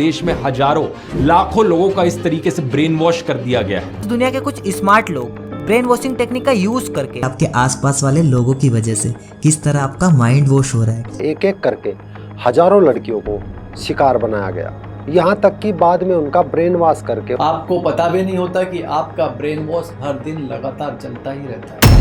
देश में हजारों लाखों लोगों का इस तरीके से ब्रेन वॉश कर दिया गया है। दुनिया के कुछ स्मार्ट लोग ब्रेन वॉशिंग टेक्निक का यूज करके आपके आसपास वाले लोगों की वजह से किस तरह आपका माइंड वॉश हो रहा है। एक एक करके हजारों लड़कियों को शिकार बनाया गया, यहाँ तक कि बाद में उनका ब्रेन वॉश करके आपको पता भी नहीं होता कि आपका ब्रेन वॉश हर दिन लगातार चलता ही रहता है।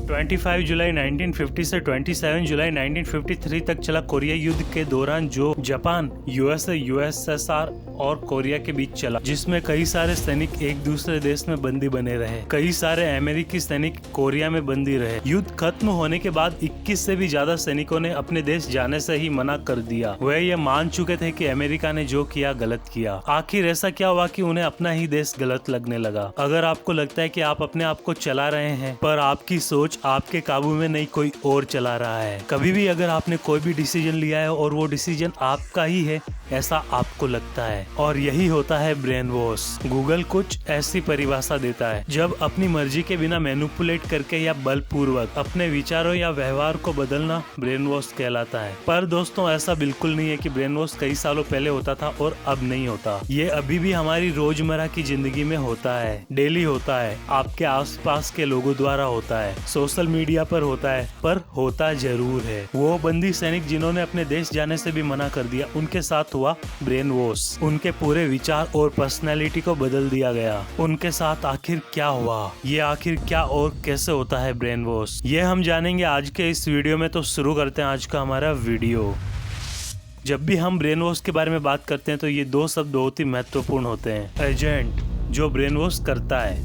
25 जुलाई 1950 से 27 जुलाई 1953 तक चला कोरिया युद्ध के दौरान जो जापान, यूएसएसआर और कोरिया के बीच चला, जिसमें कई सारे सैनिक एक दूसरे देश में बंदी बने रहे। कई सारे अमेरिकी सैनिक कोरिया में बंदी रहे। युद्ध खत्म होने के बाद 21 से भी ज्यादा सैनिकों ने अपने देश जाने से ही मना कर दिया। वह ये मान चुके थे कि अमेरिका ने जो किया गलत किया। आखिर ऐसा क्या हुआ कि उन्हें अपना ही देश गलत लगने लगा। अगर आपको लगता है कि आप अपने आप को चला रहे हैं पर आपकी सोच आपके काबू में नहीं, कोई और चला रहा है। कभी भी अगर आपने कोई भी डिसीजन लिया है और वो डिसीजन आपका ही है ऐसा आपको लगता है, और यही होता है ब्रेन वॉश। गूगल कुछ ऐसी परिभाषा देता है, जब अपनी मर्जी के बिना मैनिपुलेट करके या बलपूर्वक अपने विचारों या व्यवहार को बदलना ब्रेन वॉश कहलाता है। पर दोस्तों ऐसा बिल्कुल नहीं है कि ब्रेन वॉश कई सालों पहले होता था और अब नहीं होता। ये अभी भी हमारी रोजमर्रा की जिंदगी में होता है, डेली होता है, आपके आसपास के लोगों द्वारा होता है, सोशल मीडिया पर होता है, पर होता जरूर है। वो बंदी सैनिक जिन्होंने अपने देश जाने से भी मना कर दिया, उनके साथ हुआ ब्रेन वॉश। उनके पूरे विचार और पर्सनैलिटी को बदल दिया गया। उनके साथ आखिर क्या हुआ, ये आखिर क्या और कैसे होता है ब्रेन वॉश, ये हम जानेंगे आज के इस वीडियो में। तो शुरू करते हैं आज का हमारा वीडियो। जब भी हम ब्रेन वॉश के बारे में बात करते हैं तो ये दो शब्द बहुत ही महत्वपूर्ण होते हैं। एजेंट जो ब्रेन वॉश करता है,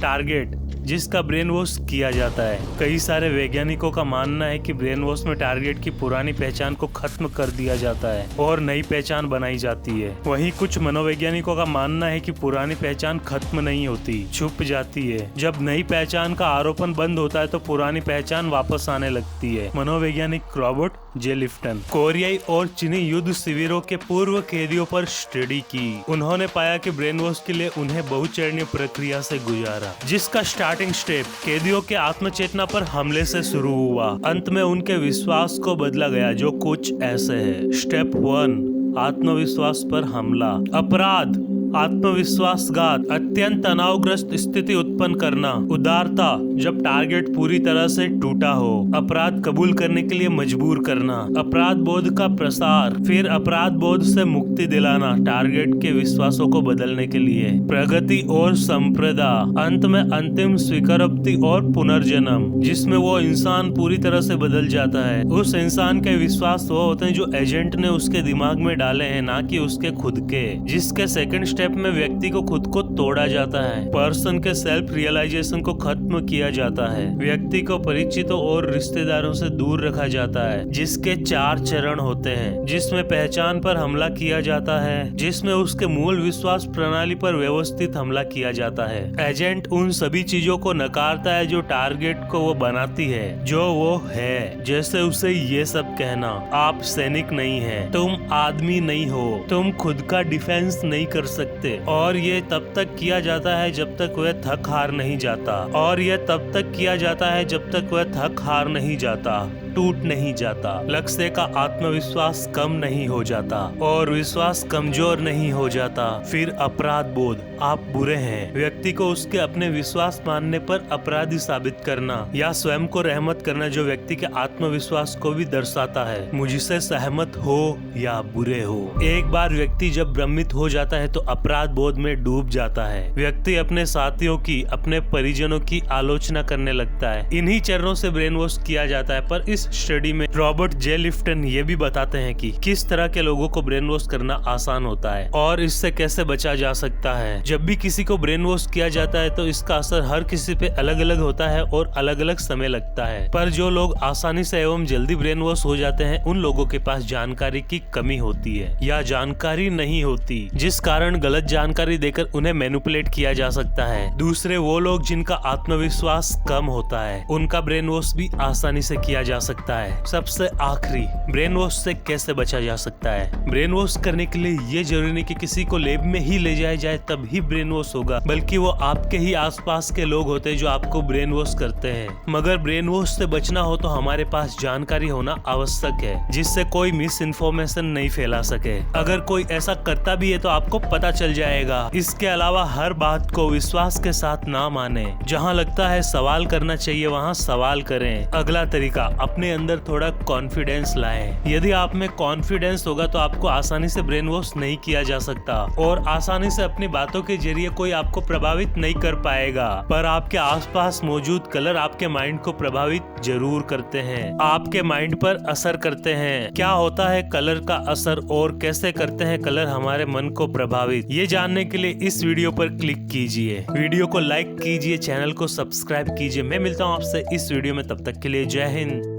टारगेट जिसका ब्रेन वॉश किया जाता है। कई सारे वैज्ञानिकों का मानना है कि ब्रेन वॉश में टारगेट की पुरानी पहचान को खत्म कर दिया जाता है और नई पहचान बनाई जाती है। वहीं कुछ मनोवैज्ञानिकों का मानना है कि पुरानी पहचान खत्म नहीं होती, छुप जाती है। जब नई पहचान का आरोपण बंद होता है तो पुरानी पहचान वापस आने लगती है। मनोवैज्ञानिक रॉबर्ट जे लिफ्टन कोरियाई और चीनी युद्ध शिविरों के पूर्व कैदियों पर स्टडी की। उन्होंने पाया कि ब्रेन वॉश के लिए उन्हें बहुचरणीय प्रक्रिया से गुजारा, जिसका स्टार्टिंग स्टेप कैदियों के आत्मचेतना पर हमले से शुरू हुआ। अंत में उनके विश्वास को बदला गया, जो कुछ ऐसे है। स्टेप 1 आत्मविश्वास पर हमला। अपराध, आत्मविश्वासघात, अत्यंत तनावग्रस्त स्थिति उत्पन्न करना। उदारता जब टारगेट पूरी तरह से टूटा हो। अपराध कबूल करने के लिए मजबूर करना। अपराध बोध का प्रसार, फिर अपराध बोध से मुक्ति दिलाना टारगेट के विश्वासों को बदलने के लिए। प्रगति और संप्रदा, अंत में अंतिम स्वीकारोक्ति और पुनर्जन्म, जिसमें वो इंसान पूरी तरह से बदल जाता है। उस इंसान के विश्वास वो होते हैं जो एजेंट ने उसके दिमाग में डाले हैं, ना कि उसके खुद के। जिसके सेकंड स्टेप में व्यक्ति को खुद को तोड़ा जाता है। पर्सन के सेल्फ रियलाइजेशन को खत्म किया जाता है। व्यक्ति को परिचितों और रिश्तेदारों से दूर रखा जाता है। जिसके 4 चरण होते हैं, जिसमें पहचान पर हमला किया जाता है, जिसमें उसके मूल विश्वास प्रणाली पर व्यवस्थित हमला किया जाता है। एजेंट उन सभी चीजों को नकारता है जो टारगेट को वो बनाती है, जो वो है। जैसे उसे ये सब कहना, आप सैनिक नहीं है, तुम आदमी नहीं हो, तुम खुद का डिफेंस नहीं कर सकते। और ये तब तक किया जाता है जब तक वह थक हार नहीं जाता। और ये तब तक किया जाता है जब तक वह थक हार नहीं जाता, टूट नहीं जाता, लक्ष्य का आत्मविश्वास कम नहीं हो जाता और विश्वास कमजोर नहीं हो जाता। फिर अपराध बोध, आप बुरे हैं। व्यक्ति को उसके अपने विश्वास मानने पर अपराधी साबित करना या स्वयं को रहमत करना, जो व्यक्ति के आत्मविश्वास को भी दर्शाता है, मुझसे सहमत हो या बुरे हो। एक बार व्यक्ति जब भ्रमित हो जाता है तो अपराध बोध में डूब जाता है। व्यक्ति अपने साथियों की, अपने परिजनों की आलोचना करने लगता है। इन्हीं चरणों से ब्रेन वॉश किया जाता है। पर इस स्टडी में रॉबर्ट जे लिफ्टन ये भी बताते हैं कि किस तरह के लोगों को ब्रेन वॉश करना आसान होता है और इससे कैसे बचा जा सकता है। जब भी किसी को ब्रेन वॉश किया जाता है तो इसका असर हर किसी पे अलग अलग होता है और अलग अलग समय लगता है। पर जो लोग आसानी से एवं जल्दी ब्रेन वॉश हो जाते हैं, उन लोगों के पास जानकारी की कमी होती है या जानकारी नहीं होती, जिस कारण गलत जानकारी देकर उन्हें मैनिपुलेट किया जा सकता है। दूसरे वो लोग जिनका आत्मविश्वास कम होता है, उनका ब्रेन वॉश भी आसानी से किया जा सकता सकता है। सबसे आखिरी, ब्रेन वॉश से कैसे बचा जा सकता है। ब्रेन वॉश करने के लिए ये जरूरी नहीं कि किसी को लैब में ही ले जाया जाए तब ही ब्रेन वॉश होगा, बल्कि वो आपके ही आसपास के लोग होते हैं जो आपको ब्रेन वॉश करते हैं। मगर ब्रेन वॉश से बचना हो तो हमारे पास जानकारी होना आवश्यक है, जिससे कोई मिस इन्फॉर्मेशन नहीं फैला सके। अगर कोई ऐसा करता भी है तो आपको पता चल जाएगा। इसके अलावा हर बात को विश्वास के साथ ना माने। जहाँ लगता है सवाल करना चाहिए वहाँ सवाल करें। अगला तरीका, अपने अंदर थोड़ा कॉन्फिडेंस लाएं। यदि आप में कॉन्फिडेंस होगा तो आपको आसानी से ब्रेन वॉश नहीं किया जा सकता और आसानी से अपनी बातों के जरिए कोई आपको प्रभावित नहीं कर पाएगा। पर आपके आसपास मौजूद कलर आपके माइंड को प्रभावित जरूर करते हैं, आपके माइंड पर असर करते हैं। क्या होता है कलर का असर और कैसे करते हैं कलर हमारे मन को प्रभावित, ये जानने के लिए इस वीडियो पर क्लिक कीजिए। वीडियो को लाइक कीजिए, चैनल को सब्सक्राइब कीजिए। मैं मिलता हूँ आपसे इस वीडियो में, तब तक के लिए जय हिंद।